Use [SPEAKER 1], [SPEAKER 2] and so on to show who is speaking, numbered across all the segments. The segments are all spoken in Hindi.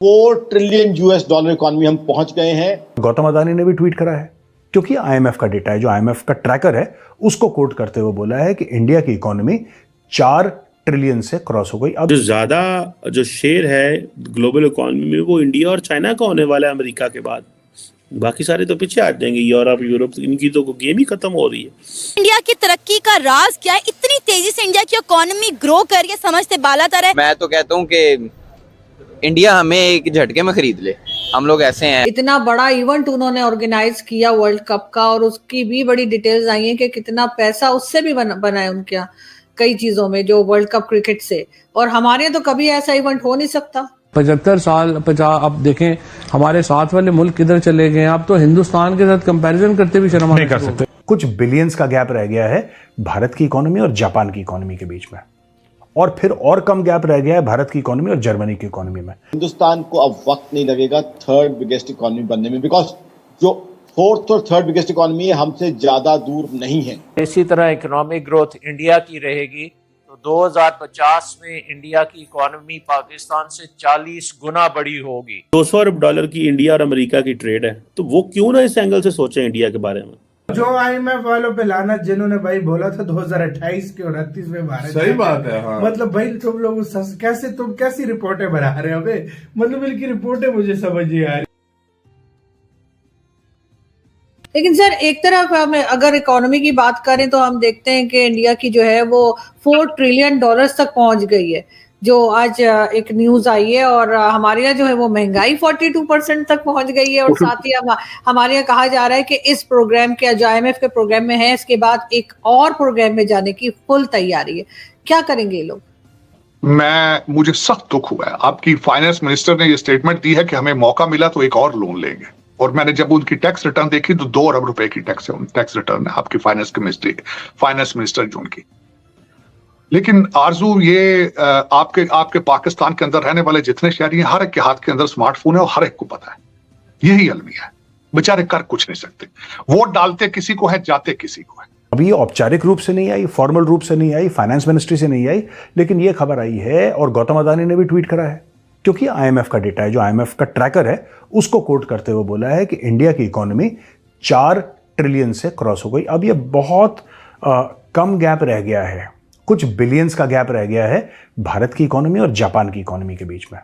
[SPEAKER 1] $4 ट्रिलियन इकोनॉमी हम पहुंच गए हैं।
[SPEAKER 2] गौतम अदानी ने भी ट्वीट करा है, क्योंकि आईएमएफ का डेटा है, जो आईएमएफ का ट्रैकर है, उसको कोट करते हुए बोला है कि इंडिया की इकोनॉमी 4 ट्रिलियन से क्रॉस हो गई।
[SPEAKER 3] अब जो ज्यादा जो शेयर है ग्लोबल इकोनॉमी में वो इंडिया और चाइना का होने वाला है अमेरिका के बाद। बाकी सारे तो पीछे हट जाएंगे, यूरोप, इनकी तो गेम ही खत्म हो रही है।
[SPEAKER 4] इंडिया की तरक्की का राज क्या है? इतनी तेजी से इंडिया की इकोनॉमी ग्रो कर रही है, समझते बालातर है।
[SPEAKER 5] मैं तो कहता हूँ कि इंडिया हमें एक झटके में खरीद ले, हम लोग ऐसे हैं।
[SPEAKER 6] इतना बड़ा इवेंट उन्होंने ऑर्गेनाइज किया वर्ल्ड कप का, और उसकी भी बड़ी डिटेल्स आई हैं कि कितना पैसा उससे भी बना है उनके यहाँ कई चीजों में, जो वर्ल्ड कप क्रिकेट से। और हमारे तो कभी ऐसा इवेंट हो नहीं सकता।
[SPEAKER 7] 75 साल 50, अब देखें हमारे साथ वाले मुल्क किधर चले गए हैं। आप तो हिंदुस्तान के साथ कंपैरिजन करते भी शर्म
[SPEAKER 2] नहीं कर सकते। कुछ बिलियंस का गैप रह गया है भारत की इकोनॉमी और जापान की इकोनॉमी के बीच में, और फिर और कम गैप रह गया है भारत की इकोनॉमी और जर्मनी की इकोनॉमी में।
[SPEAKER 1] हिंदुस्तान को अब वक्त नहीं लगेगा थर्ड बिगेस्ट इकोनॉमी बनने में, बिकॉज जो फोर्थ और थर्ड बिगेस्ट इकोनॉमी है हमसे ज्यादा दूर नहीं है।
[SPEAKER 8] इसी तरह इकोनॉमिक ग्रोथ इंडिया की रहेगी तो 2050 में इंडिया की इकोनॉमी पाकिस्तान से 40 गुना बड़ी होगी।
[SPEAKER 3] $200 अरब की इंडिया और अमेरिका की ट्रेड है, तो वो क्यों ना इस एंगल से सोचे इंडिया के बारे में।
[SPEAKER 9] जो आईएमएफ वालों पे लाना, जिन्होंने भाई बोला था 2028 के 29 में भारत,
[SPEAKER 10] सही बात है। हाँ।
[SPEAKER 9] मतलब भाई तुम लोग कैसी रिपोर्टें बना रहे हो बे? मतलब इनकी रिपोर्टें मुझे समझ नहीं आ रही।
[SPEAKER 6] लेकिन सर एक तरफ हम अगर इकोनॉमी की बात करें तो हम देखते हैं कि इंडिया की जो है वो $4 ट्रिलियन तक पहुंच गई है, जो आज एक न्यूज आई है। और हमारे यहाँ जो है वो महंगाई 42% तक पहुंच गई है। और साथ ही हमारे यहाँ कहा जा रहा है कि इस प्रोग्राम के, जो IMF के प्रोग्राम में है, इसके बाद एक और प्रोग्राम में जाने की फुल तैयारी है। क्या करेंगे ये लोग?
[SPEAKER 10] मुझे सख्त दुख हुआ है। आपकी फाइनेंस मिनिस्टर ने ये स्टेटमेंट दी है कि हमें मौका मिला तो एक और लोन लेंगे, और मैंने जब उनकी टैक्स रिटर्न देखी तो 2 अरब रुपए की टैक्स रिटर्न है आपकी फाइनेंस मिनिस्टर जून की। लेकिन आरजू ये आपके पाकिस्तान के अंदर रहने वाले जितने शहरी हैं, हर एक के हाथ के अंदर स्मार्टफोन है और हर एक को पता है, यही अलमिया है। बेचारे कर कुछ नहीं सकते, वोट डालते किसी को है, जाते किसी को है।
[SPEAKER 2] अभी ये औपचारिक रूप से नहीं आई, फॉर्मल रूप से नहीं आई, फाइनेंस मिनिस्ट्री से नहीं आई, लेकिन ये खबर आई है और गौतम अदानी ने भी ट्वीट करा है, क्योंकि आईएमएफ का डेटा है, जो आईएमएफ का ट्रैकर है, उसको कोट करते हुए बोला है कि इंडिया की इकोनॉमी 4 ट्रिलियन से क्रॉस हो गई। अब ये बहुत कम गैप रह गया है, कुछ बिलियंस का गैप रह गया है भारत की इकोनॉमी और जापान की इकोनॉमी के बीच में,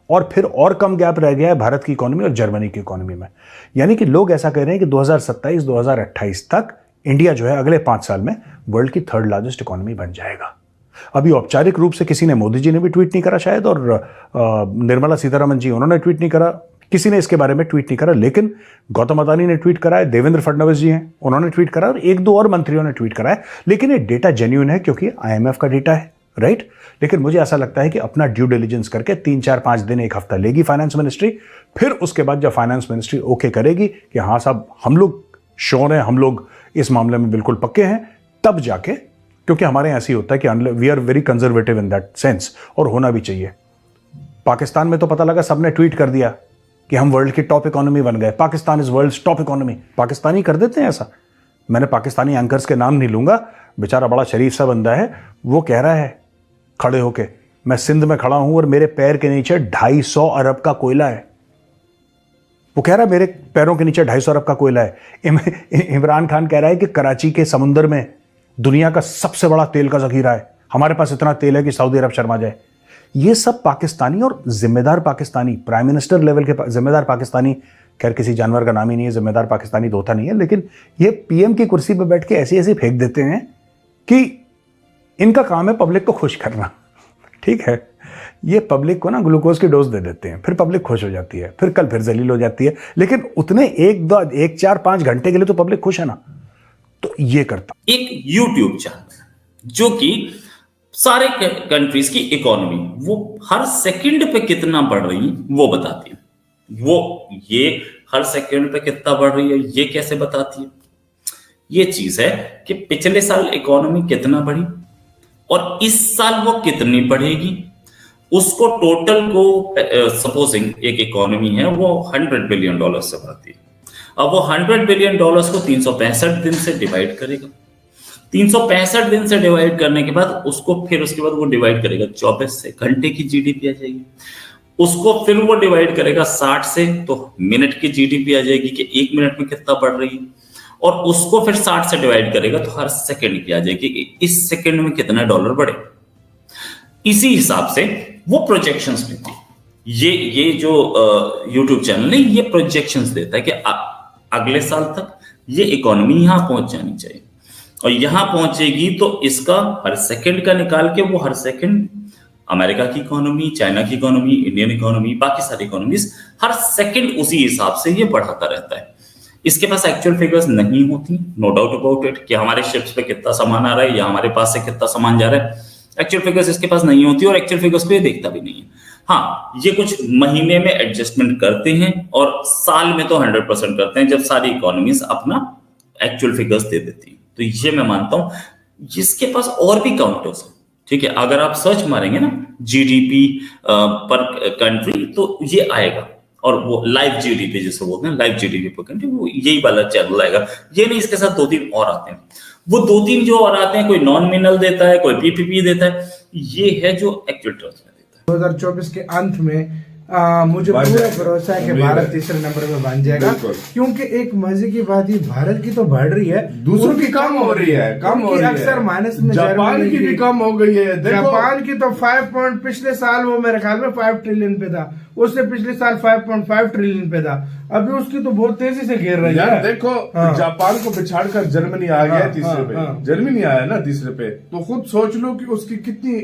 [SPEAKER 2] और फिर और कम गैप रह गया है भारत की इकोनॉमी और जर्मनी की इकोनॉमी में। यानी कि लोग ऐसा कह रहे हैं कि 2027-2028 तक इंडिया जो है अगले 5 साल में वर्ल्ड की 3rd लार्जेस्ट इकोनॉमी बन जाएगा। अभी औपचारिक रूप से किसी ने, मोदी जी ने भी ट्वीट नहीं करा शायद, और निर्मला सीतारमण जी उन्होंने ट्वीट नहीं करा, किसी ने इसके बारे में ट्वीट नहीं करा, लेकिन गौतम अदानी ने ट्वीट करा है, देवेंद्र फडणवीस जी हैं उन्होंने ट्वीट करा, और 1-2 और मंत्रियों ने ट्वीट करा है। लेकिन ये डेटा जेन्युइन है क्योंकि आईएमएफ का डेटा है, राइट। लेकिन मुझे ऐसा लगता है कि अपना ड्यू डिलिजेंस करके 3-4-5 दिन, 1 हफ्ता लेगी फाइनेंस मिनिस्ट्री, फिर उसके बाद जब फाइनेंस मिनिस्ट्री ओके करेगी कि हाँ साहब हम लोग श्योर हैं, हम लोग इस मामले में बिल्कुल पक्के हैं, तब जाके, क्योंकि हमारे यहाँ ऐसे ही होता है कि we are very conservative in that sense, और होना भी चाहिए। पाकिस्तान में तो पता लगा सबने ट्वीट कर दिया कि हम वर्ल्ड की टॉप इकोनॉमी बन गए, Pakistan is world top economy. Pakistani कर देते हैं ऐसा। मैंने पाकिस्तानी एंकर्स के नाम नहीं लूंगा, बेचारा बड़ा शरीफ सा बंदा है, वो कह रहा है खड़े होके, मैं सिंध में खड़ा हूं और मेरे पैर के नीचे 250 अरब का कोयला है। वो कह रहा है मेरे पैरों के नीचे 250 अरब का कोयला है। इमरान खान कह रहा है कि कराची के समुद्र में दुनिया का सबसे बड़ा तेल का जखीरा है, हमारे पास इतना तेल है कि सऊदी अरब शर्मा जाए। ये सब पाकिस्तानी और जिम्मेदार पाकिस्तानी, प्राइम मिनिस्टर लेवल के जिम्मेदार पाकिस्तानी, खैर किसी जानवर का नाम ही नहीं है, जिम्मेदार पाकिस्तानी तो होता नहीं है, लेकिन ये पीएम की कुर्सी पर बैठ के ऐसी ऐसी फेंक देते हैं कि इनका काम है पब्लिक को खुश करना। ठीक है, ये पब्लिक को ना ग्लूकोज की डोज दे देते हैं, फिर पब्लिक खुश हो जाती है, फिर कल फिर जलील हो जाती है, लेकिन उतने 1-4-5 घंटे के लिए तो पब्लिक खुश है ना। तो ये करता
[SPEAKER 11] एक यूट्यूब चैनल जो कि सारे कंट्रीज की इकोनॉमी वो हर सेकंड पे कितना बढ़ रही है वो बताती है। वो ये हर सेकंड पे कितना बढ़ रही है ये कैसे बताती है? ये चीज है कि पिछले साल इकोनॉमी कितना बढ़ी और इस साल वो कितनी बढ़ेगी, उसको टोटल को सपोजिंग एक इकोनॉमी है वो $100 बिलियन से बढ़ती है। अब वो $100 बिलियन को 365 दिन से डिवाइड करेगा। 365 दिन से डिवाइड करने के बाद उसको फिर उसके बाद वो डिवाइड करेगा 24 से, घंटे की जीडीपी आ जाएगी। उसको फिर वो डिवाइड करेगा 60 से, तो मिनट की जीडीपी आ जाएगी कि 1 मिनट में कितना बढ़ रही है, और उसको फिर 60 से डिवाइड करेगा तो हर सेकंड की आ जाएगी कि इस सेकंड में कितना डॉलर बढ़े। इसी हिसाब से वो प्रोजेक्शंस देती है। ये जो YouTube चैनल है ये प्रोजेक्शंस देता है कि अगले साल तक ये इकोनॉमी यहां पहुंच जानी चाहिए, और यहां पहुंचेगी तो इसका हर सेकंड का निकाल के वो हर सेकंड अमेरिका की इकोनॉमी, चाइना की इकोनॉमी, इंडियन इकोनॉमी, बाकी सारी इकोनॉमीज हर सेकंड उसी हिसाब से ये बढ़ाता रहता है। इसके पास एक्चुअल फिगर्स नहीं होती, नो डाउट अबाउट इट, कि हमारे शिप्स पे कितना सामान आ रहा है या हमारे पास से कितना सामान जा रहा है। एक्चुअल फिगर्स इसके पास नहीं होती और एक्चुअल फिगर्स पे देखता भी नहीं है। हाँ, ये कुछ महीने में एडजस्टमेंट करते हैं और साल में तो 100% करते हैं जब सारी इकोनॉमीज अपना एक्चुअल फिगर्स दे देती है। तो ये मैं मानता हूं जिसके पास और भी काउंटर्स हैं, ठीक है, अगर आप सर्च मारेंगे ना जीडीपी पर कंट्री तो ये आएगा, और वो लाइव जीडीपी जिसे बोलते हैं, लाइव जीडीपी पर कंट्री, वो यही वाला चैनल आएगा। ये नहीं, इसके साथ 2-3 और आते हैं। वो 2-3 जो और आते हैं, कोई नॉन मिनल देता है, कोई पीपीपी देता है, ये है जो एक्चुअल टर्म्स में देता है।
[SPEAKER 9] 2024 के अंत में मुझे पूरा भरोसा है कि भारत तीसरे नंबर में बन जाएगा, क्योंकि एक मजे की बात, ये भारत की तो बढ़ रही है, दूसरों की कम हो रही है, अक्सर माइनस में, जापान की भी कम हो गई है। जापान की तो 5 पिछले साल वो मेरे ख्याल में 5 ट्रिलियन पे था, उससे पिछले साल 5.5 ट्रिलियन पे था, अभी उसकी तो बहुत तेजी से गिर रही है।
[SPEAKER 12] देखो जापान को बिछाड़कर जर्मनी आ गया तीसरे पे, जर्मनी आया ना तीसरे पे, तो खुद सोच लो कि उसकी कितनी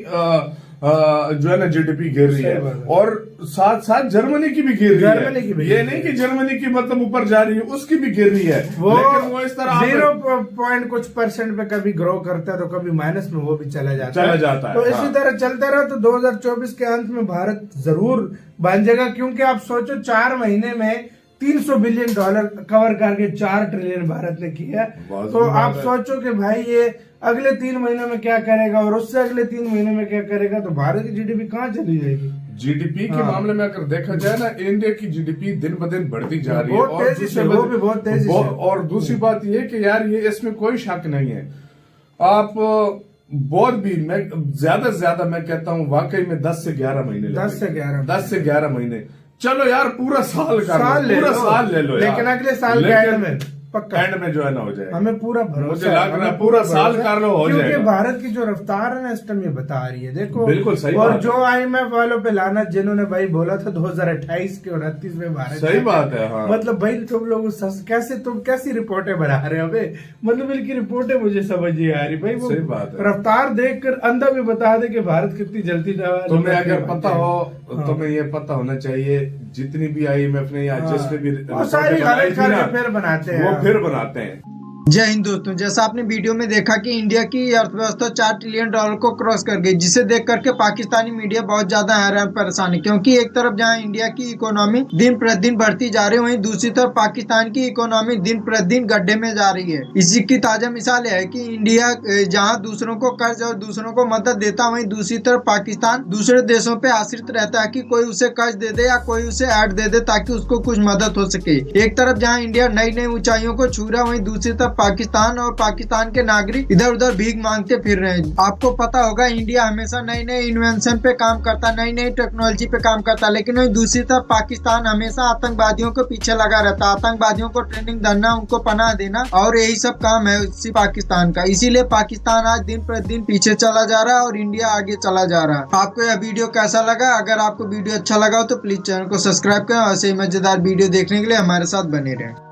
[SPEAKER 12] जो है ना जीडीपी गिर रही है, और साथ साथ जर्मनी की भी गिर रही है। ये नहीं कि जर्मनी की मतलब ऊपर जा रही है, उसकी भी गिर रही है, लेकिन वो इस तरह
[SPEAKER 9] 0 कुछ % पे कभी ग्रो करता है तो कभी माइनस में वो भी चला जाता है। तो इसी तरह चलता रहा तो 2024 के अंत में भारत जरूर बन जाएगा, क्योंकि आप सोचो 4 महीने में $300 बिलियन कवर करके 4 ट्रिलियन भारत ने किया। तो आप सोचो कि भाई ये अगले 3 महीनों में क्या करेगा और उससे अगले 3 महीने में क्या करेगा, तो भारत की जीडीपी कहाँ चली जाएगी।
[SPEAKER 12] जीडीपी के मामले में अगर देखा जाए ना, इंडिया की जीडीपी दिन ब दिन बढ़ती जा रही है,
[SPEAKER 9] और बहुत तेजी से।
[SPEAKER 12] और दूसरी बात ये कि यार ये इसमें कोई शक नहीं है, आप बहुत भी, मैं ज्यादा से ज्यादा मैं कहता हूँ वाकई में 10 से 11 महीने, 10 से 11 महीने, चलो यार पूरा साल ले लो,
[SPEAKER 9] लेकिन अगले साल के एंड में
[SPEAKER 12] पक्का एंड में जो है ना हो जाएगा।
[SPEAKER 9] हमें पूरा भरोसा,
[SPEAKER 12] मुझे लग रहा है पूरा साल कर लो हो जाएगा,
[SPEAKER 9] क्योंकि भारत की जो रफ्तार है ना इस टाइम ये बता रही है, देखो
[SPEAKER 12] बिल्कुल सही।
[SPEAKER 9] और जो IMF वालों पे लाना, जिन्होंने भाई बोला था 2028 के 29 में भारत,
[SPEAKER 12] सही बात है। हाँ।
[SPEAKER 9] मतलब भाई तुम लोग तुम कैसी रिपोर्टें बना रहे हो भाई, मतलब इनकी रिपोर्टें मुझे समझ नहीं आ रही भाई। वो
[SPEAKER 12] सही बात है,
[SPEAKER 9] रफ्तार देखकर अंधा भी बता दे कि भारत कितनी जल्दी
[SPEAKER 12] तुम्हें अगर पता हो, तुम्हें ये पता होना चाहिए, जितनी भी IMF ने या जिसने भी
[SPEAKER 9] सारी फिर बनाते हैं,
[SPEAKER 12] वो फिर बनाते हैं।
[SPEAKER 13] जय हिंद दोस्तों, जैसा आपने वीडियो में देखा कि इंडिया की अर्थव्यवस्था $4 ट्रिलियन को क्रॉस कर गई, जिसे देख करके पाकिस्तानी मीडिया बहुत ज्यादा हैरान परेशान है, क्योंकि एक तरफ जहां इंडिया की इकोनॉमी दिन प्रतिदिन बढ़ती जा रही है, वहीं दूसरी तरफ पाकिस्तान की इकोनॉमी दिन प्रतिदिन गड्ढे में जा रही है। इसी की ताजा मिसाल है कि इंडिया जहाँ दूसरों को कर्ज और दूसरों को मदद देता, वहीं दूसरी तरफ पाकिस्तान दूसरे देशों पे आश्रित रहता है कि कोई उसे कर्ज दे दे या कोई उसे ऐड दे दे ताकि उसको कुछ मदद हो सके। एक तरफ जहाँ इंडिया नई नई ऊंचाइयों को छू रहा है, वहीं दूसरी तरफ पाकिस्तान और पाकिस्तान के नागरिक इधर उधर भीख मांगते फिर रहे हैं। आपको पता होगा इंडिया हमेशा नई नई इन्वेंशन पे काम करता, नई नई टेक्नोलॉजी पे काम करता, लेकिन वही दूसरी तरफ पाकिस्तान हमेशा आतंकवादियों के पीछे लगा रहता, आतंकवादियों को ट्रेनिंग देना, उनको पनाह देना, और यही सब काम है उसी पाकिस्तान का। इसीलिए पाकिस्तान आज दिन प्रतिदिन पीछे चला जा रहा है और इंडिया आगे चला जा रहा है। आपको यह वीडियो कैसा लगा? अगर आपको वीडियो अच्छा लगा हो तो प्लीज चैनल को सब्सक्राइब करें और ऐसे ही मजेदार वीडियो देखने के लिए हमारे साथ बने रहें।